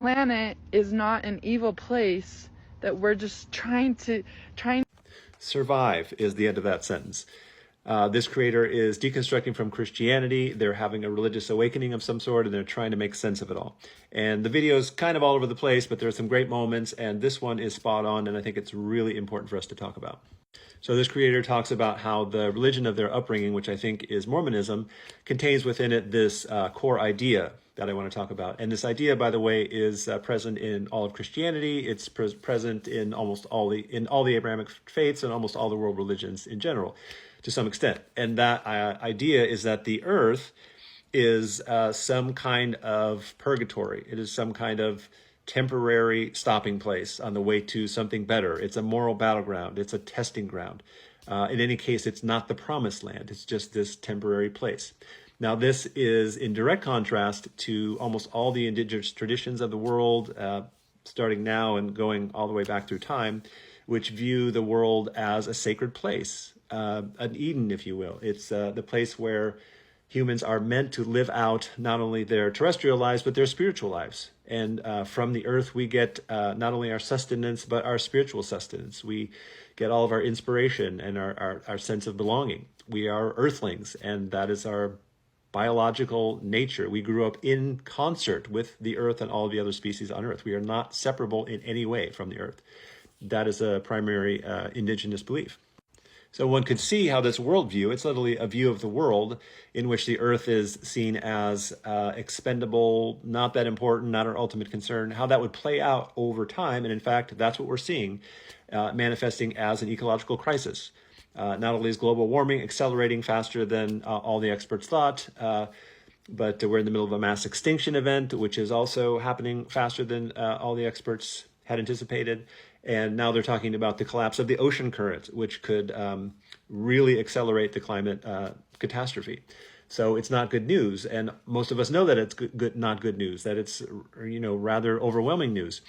planet is not an evil place that we're just trying. Survive is the end of that sentence. This creator is deconstructing from Christianity. They're having a religious awakening of some sort, and they're trying to make sense of it all. And the video is kind of all over the place, but there are some great moments, and this one is spot on, and I think it's really important for us to talk about. So this creator talks about how the religion of their upbringing, which I think is Mormonism, contains within it this core idea that I want to talk about. And this idea, by the way, is present in all of Christianity. It's present in almost all the Abrahamic faiths and almost all the world religions in general, to some extent. And that idea is that the earth is some kind of purgatory. It is some kind of temporary stopping place on the way to something better. It's a moral battleground. It's a testing ground. In any case, it's not the promised land. It's just this temporary place. Now, this is in direct contrast to almost all the indigenous traditions of the world, starting now and going all the way back through time, which view the world as a sacred place, an Eden, if you will. It's the place where humans are meant to live out not only their terrestrial lives, but their spiritual lives. And from the earth, we get not only our sustenance, but our spiritual sustenance. We get all of our inspiration and our sense of belonging. We are earthlings, and that is our biological nature. We grew up in concert with the earth and all of the other species on earth. We are not separable in any way from the earth. That is a primary indigenous belief. So one could see how this worldview, it's literally a view of the world in which the earth is seen as expendable, not that important, not our ultimate concern, how that would play out over time. And in fact, that's what we're seeing manifesting as an ecological crisis. Not only is global warming accelerating faster than all the experts thought, but we're in the middle of a mass extinction event, which is also happening faster than all the experts had anticipated. And now they're talking about the collapse of the ocean current, which could really accelerate the climate catastrophe. So it's not good news. And most of us know that it's not good news, that it's rather overwhelming news.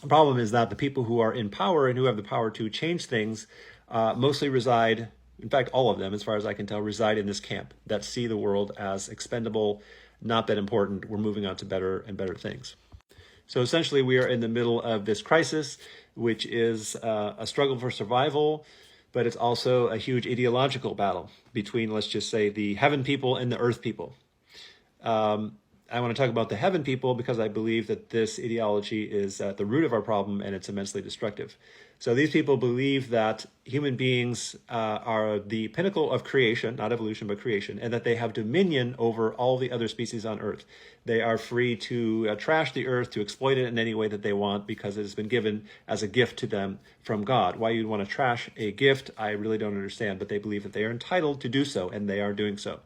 The problem is that the people who are in power and who have the power to change things mostly reside, in fact, all of them, as far as I can tell, reside in this camp that see the world as expendable, not that important. We're moving on to better and better things. So essentially, we are in the middle of this crisis, which is a struggle for survival, but it's also a huge ideological battle between, let's just say, the heaven people and the earth people. I want to talk about the heaven people because I believe that this ideology is at the root of our problem, and it's immensely destructive. So these people believe that human beings are the pinnacle of creation, not evolution, but creation, and that they have dominion over all the other species on Earth. They are free to trash the Earth, to exploit it in any way that they want, because it has been given as a gift to them from God. Why you'd want to trash a gift, I really don't understand, but they believe that they are entitled to do so, and they are doing so.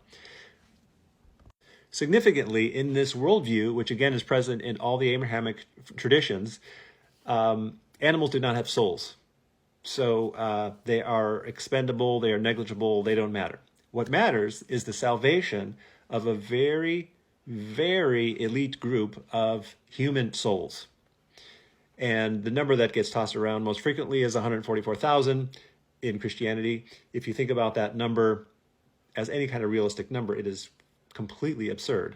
Significantly, in this worldview, which again is present in all the Abrahamic traditions, animals do not have souls. So they are expendable, they are negligible, they don't matter. What matters is the salvation of a very, very elite group of human souls. And the number that gets tossed around most frequently is 144,000 in Christianity. If you think about that number as any kind of realistic number, it is completely absurd.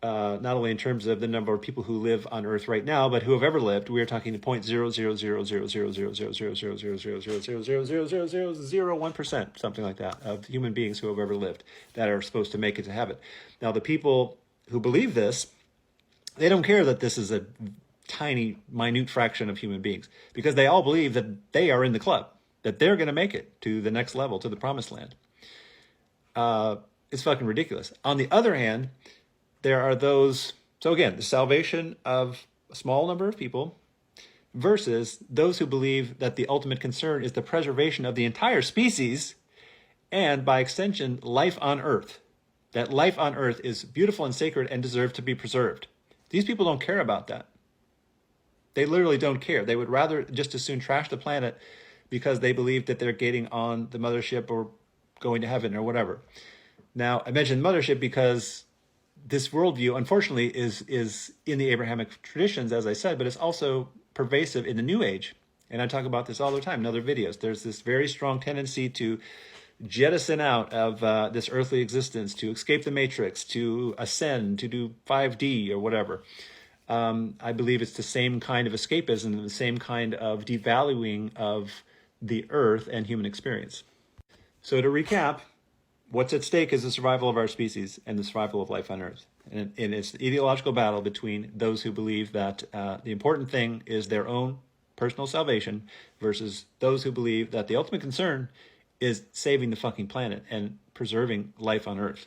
Not only in terms of the number of people who live on Earth right now, but who have ever lived. We are talking to 0.00000000000000001%, something like that, of human beings who have ever lived that are supposed to make it to heaven. Now, the people who believe this, they don't care that this is a tiny, minute fraction of human beings, because they all believe that they are in the club, that they're going to make it to the next level, to the promised land. It's fucking ridiculous. On the other hand, there are those, so again, the salvation of a small number of people versus those who believe that the ultimate concern is the preservation of the entire species and, by extension, life on Earth. That life on Earth is beautiful and sacred and deserves to be preserved. These people don't care about that. They literally don't care. They would rather just as soon trash the planet because they believe that they're getting on the mothership or going to heaven or whatever. Now, I mentioned mothership because this worldview, unfortunately, is in the Abrahamic traditions, as I said, but it's also pervasive in the New Age. And I talk about this all the time in other videos. There's this very strong tendency to jettison out of this earthly existence, to escape the matrix, to ascend, to do 5D or whatever. I believe it's the same kind of escapism, the same kind of devaluing of the earth and human experience. So to recap, what's at stake is the survival of our species and the survival of life on Earth. And it's the ideological battle between those who believe that the important thing is their own personal salvation versus those who believe that the ultimate concern is saving the fucking planet and preserving life on Earth.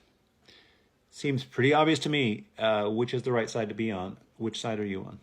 Seems pretty obvious to me which is the right side to be on. Which side are you on?